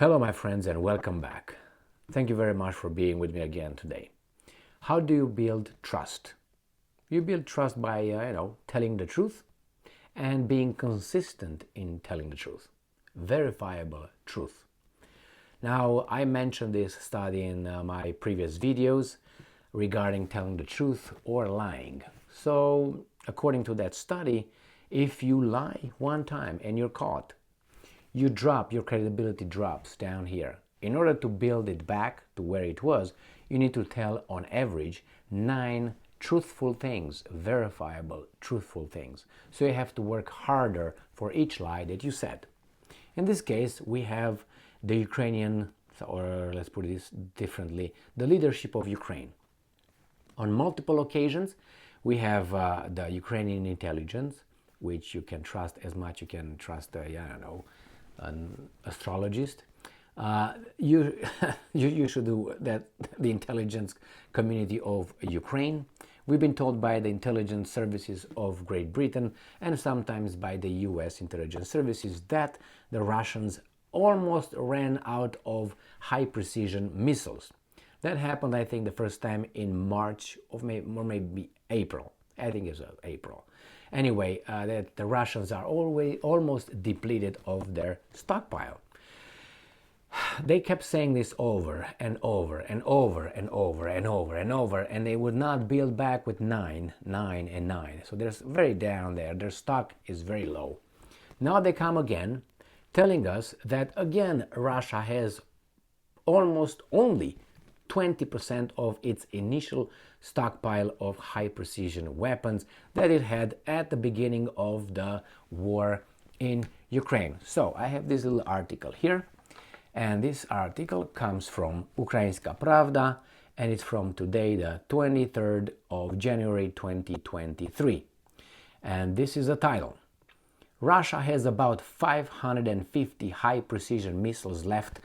Hello my friends and welcome back. Thank you very much for being with me again today. How do you build trust? You build trust by telling the truth and being consistent in telling the truth. Verifiable truth. Now, I mentioned this study in my previous videos regarding telling the truth or lying. So, according to that study, if you lie one time and you're caught, your credibility drops down here. In order to build it back to where it was, you need to tell on average 9 truthful things, verifiable truthful things. So you have to work harder for each lie that you said. In this case, we have the Ukrainian, or let's put this differently, the leadership of Ukraine. On multiple occasions, we have the Ukrainian intelligence, which you can trust as much you can trust, an astrologist. You should do that. The intelligence community of Ukraine. We've been told by the intelligence services of Great Britain and sometimes by the US intelligence services that the Russians almost ran out of high precision missiles. That happened, I think, the first time in March or maybe April. I think it was April. Anyway, that the Russians are almost depleted of their stockpile. They kept saying this over and over and over and over and over and over, and they would not build back with 9, 9, and 9. So they're very down there. Their stock is very low. Now they come again, telling us that again Russia has almost only 20% of its initial stockpile of high precision weapons that it had at the beginning of the war in Ukraine. So I have this little article here, and this article comes from Ukrainska Pravda, and it's from today, the 23rd of January 2023. And this is the title. Russia has about 550 high precision missiles left,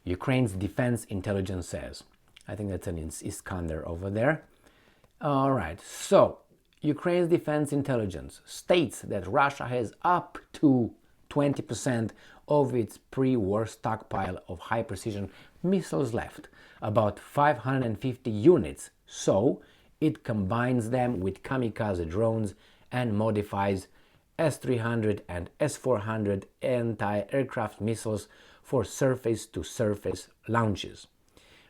Ukraine's defense intelligence says. I think that's an Iskander over there. All right, so Ukraine's defense intelligence states that Russia has up to 20% of its pre-war stockpile of high-precision missiles left, about 550 units. So it combines them with kamikaze drones and modifies S-300 and S-400 anti-aircraft missiles for surface-to-surface launches.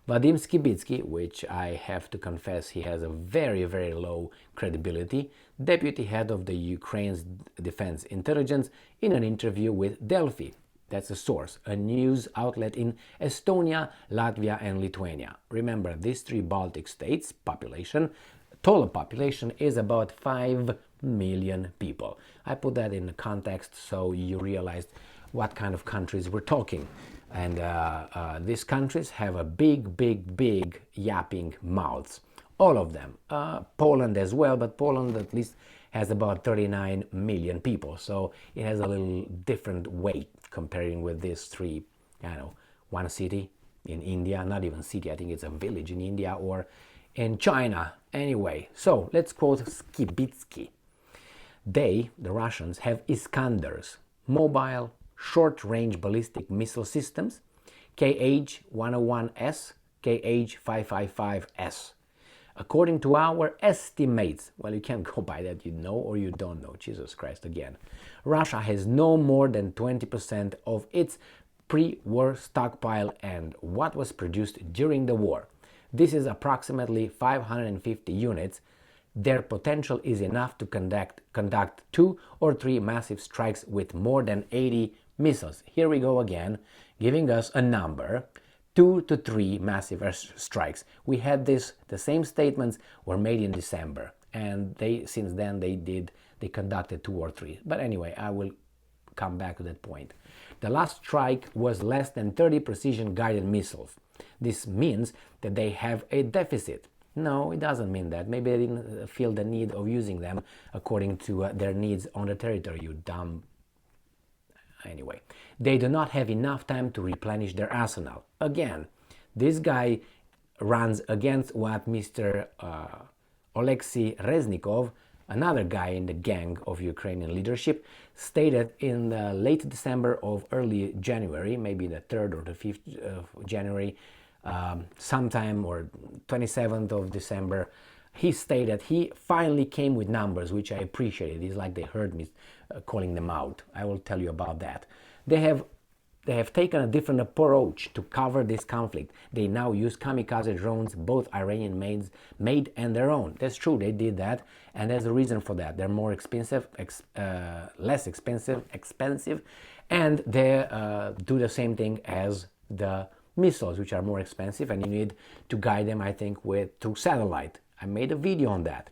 Vadim Skibitsky, which I have to confess he has a very, very low credibility, deputy head of the Ukraine's defense intelligence, in an interview with Delphi, that's a source, a news outlet in Estonia, Latvia and Lithuania. Remember, these 3 Baltic states' total population is about 5 million people. I put that in context so you realized what kind of countries we're talking. And these countries have a big yapping mouths. All of them. Poland as well, but Poland at least has about 39 million people. So it has a little different weight comparing with these 3, one city in India, not even city, I think it's a village in India or in China. Anyway, so let's quote Skibitsky. They, the Russians, have Iskanders, mobile short-range ballistic missile systems, KH-101S, KH-555S. According to our estimates, well, you can't go by that, you know or you don't know, Jesus Christ again. Russia has no more than 20% of its pre-war stockpile and what was produced during the war. This is approximately 550 units. Their potential is enough to conduct 2 or 3 massive strikes with more than 80 missiles. Here we go again, giving us a number, 2 to 3 massive strikes. We had the same statements were made in December, and since then they conducted 2 or 3. But anyway, I will come back to that point. The last strike was less than 30 precision guided missiles. This means that they have a deficit. No, it doesn't mean that. Maybe they didn't feel the need of using them according to their needs on the territory, you dumb. Anyway, they do not have enough time to replenish their arsenal. Again, this guy runs against what Mr. Alexei Reznikov another guy in the gang of Ukrainian leadership, stated in late December or early January, maybe the 3rd or the 5th of January, sometime, or 27th of December, he stated he finally came with numbers, which I appreciated. It's like they heard me calling them out. I will tell you about that. They have taken a different approach to cover this conflict. They now use kamikaze drones, both Iranian made and their own. That's true, they did that, and there's a reason for that. They're more expensive, less expensive, and they do the same thing as the missiles, which are more expensive, and you need to guide them, I think, through satellite. I made a video on that.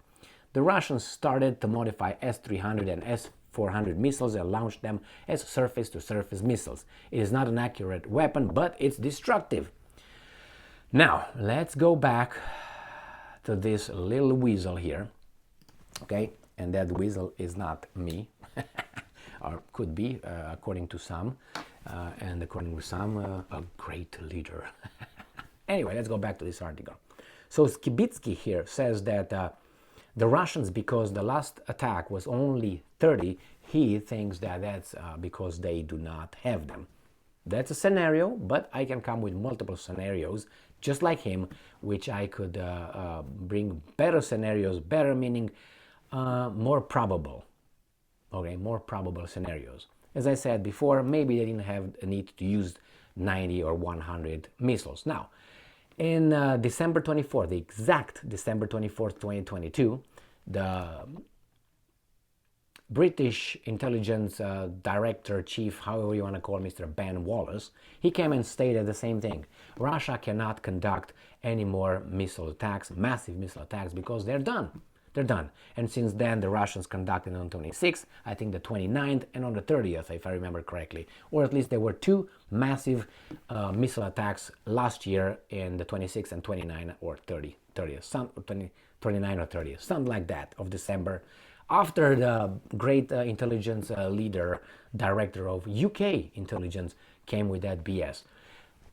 The Russians started to modify S-300 and S-400 missiles and launched them as surface-to-surface missiles. It is not an accurate weapon, but it's destructive. Now, let's go back to this little weasel here, okay? And that weasel is not me, or could be, according to some, and according to some, a great leader. Anyway, let's go back to this article. So Skibitsky here says that the Russians, because the last attack was only 30, he thinks that that's because they do not have them. That's a scenario, but I can come with multiple scenarios, just like him, which I could bring better scenarios, better meaning more probable, okay, more probable scenarios. As I said before, maybe they didn't have a need to use 90 or 100 missiles. Now, in December 24th, the exact December 24th, 2022, the British intelligence director, chief, however you want to call Mr. Ben Wallace, he came and stated the same thing. Russia cannot conduct any more missile attacks, massive missile attacks, because they're done. They're done. And since then, the Russians conducted on the 26th, I think the 29th, and on the 30th, if I remember correctly. Or at least there were two massive missile attacks last year in the 26th and 29th or 30th, 29 or 30th, something like that, of December, after the great intelligence director of UK intelligence came with that BS.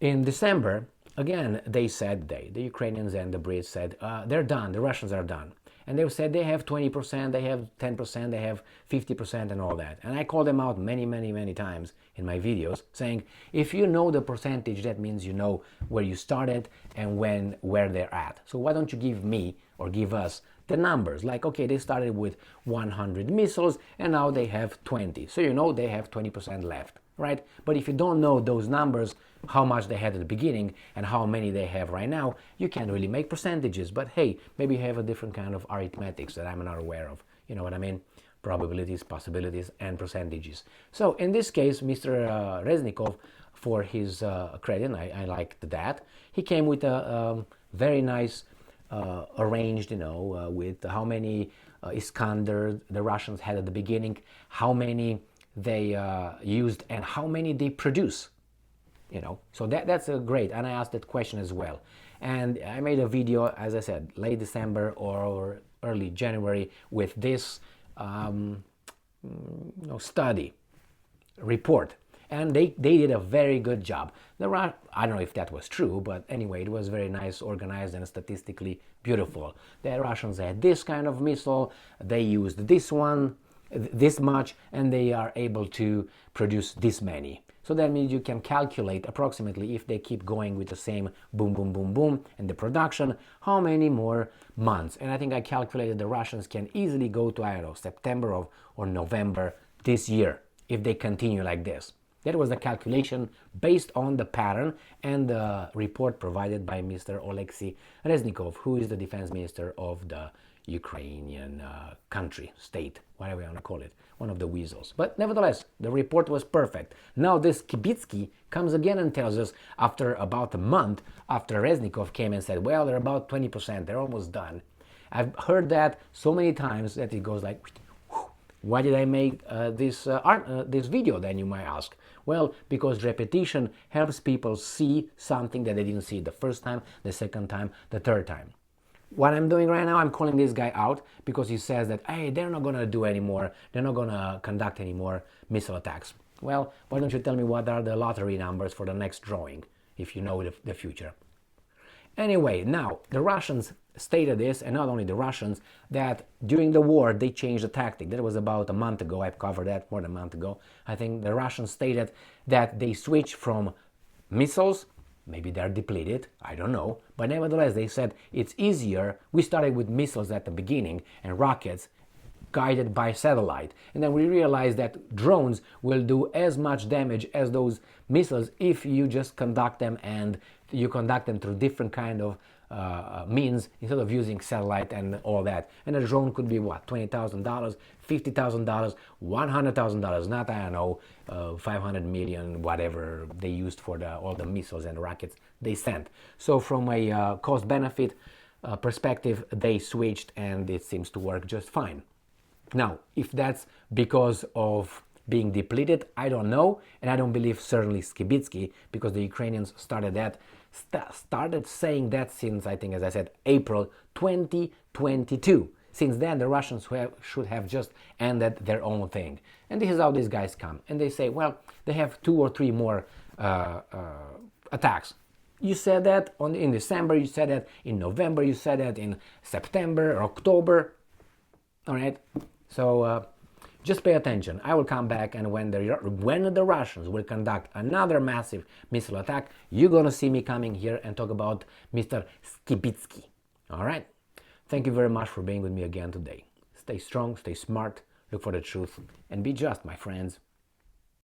In December, again, they said, the Ukrainians and the Brits said, they're done, the Russians are done. And they said they have 20%, they have 10%, they have 50% and all that. And I called them out many, many, many times in my videos, saying, if you know the percentage, that means you know where you started and where they're at. So why don't you give me or give us the numbers? Like, okay, they started with 100 missiles and now they have 20. So you know they have 20% left, right? But if you don't know those numbers, how much they had at the beginning and how many they have right now, you can't really make percentages. But hey, maybe you have a different kind of arithmetics that I'm not aware of. You know what I mean? Probabilities, possibilities, and percentages. So in this case, Mr. Reznikov, for his credit, I liked that, he came with a very nice arranged, with how many Iskander the Russians had at the beginning, how many they used, and how many they produce. So that's a great, and I asked that question as well. And I made a video, as I said, late December or early January with this study report. And they did a very good job. I don't know if that was true, but anyway, it was very nice, organized, and statistically beautiful. The Russians had this kind of missile, they used this one, this much, and they are able to produce this many. So that means you can calculate approximately, if they keep going with the same boom, boom, boom, boom in the production, how many more months. And I think I calculated the Russians can easily go to, I don't know, September or November this year, if they continue like this. That was the calculation based on the pattern and the report provided by Mr. Oleksiy Reznikov, who is the defense minister of the Ukrainian country, state, whatever you want to call it, one of the weasels. But nevertheless, the report was perfect. Now this Skibitsky comes again and tells us, after about a month after Reznikov came and said, well, they're about 20%, they're almost done. I've heard that so many times that it goes like, why did I make this video, then you might ask? Well, because repetition helps people see something that they didn't see the first time, the second time, the third time. What I'm doing right now, I'm calling this guy out because he says that, hey, they're not going to do anymore, they're not going to conduct any more missile attacks. Well, why don't you tell me what are the lottery numbers for the next drawing, if you know the future? Anyway, now the Russians stated this, and not only the Russians, that during the war they changed the tactic. That was about a month ago. I've covered that more than a month ago. I think the Russians stated that they switched from missiles. Maybe they're depleted, I don't know. But nevertheless, they said it's easier. We started with missiles at the beginning and rockets guided by satellite. And then we realized that drones will do as much damage as those missiles if you just conduct them, and you conduct them through different kind of means instead of using satellite and all that. And a drone could be what, $20,000, $50,000, $100,000, not, I don't know, 500 million, whatever they used for all the missiles and rockets they sent. So from a cost benefit perspective, they switched, and it seems to work just fine. Now, if that's because of being depleted, I don't know, and I don't believe certainly Skibitsky, because the Ukrainians started saying that since, I think, as I said, April 2022. Since then, the Russians should have just ended their own thing. And this is how these guys come. And they say, well, they have 2 or 3 more attacks. You said that in December, you said that in November, you said that in September or October. All right? So just pay attention. I will come back, and when the Russians will conduct another massive missile attack, you're going to see me coming here and talk about Mr. Skibitsky. All right? Thank you very much for being with me again today. Stay strong, stay smart, look for the truth, and be just, my friends.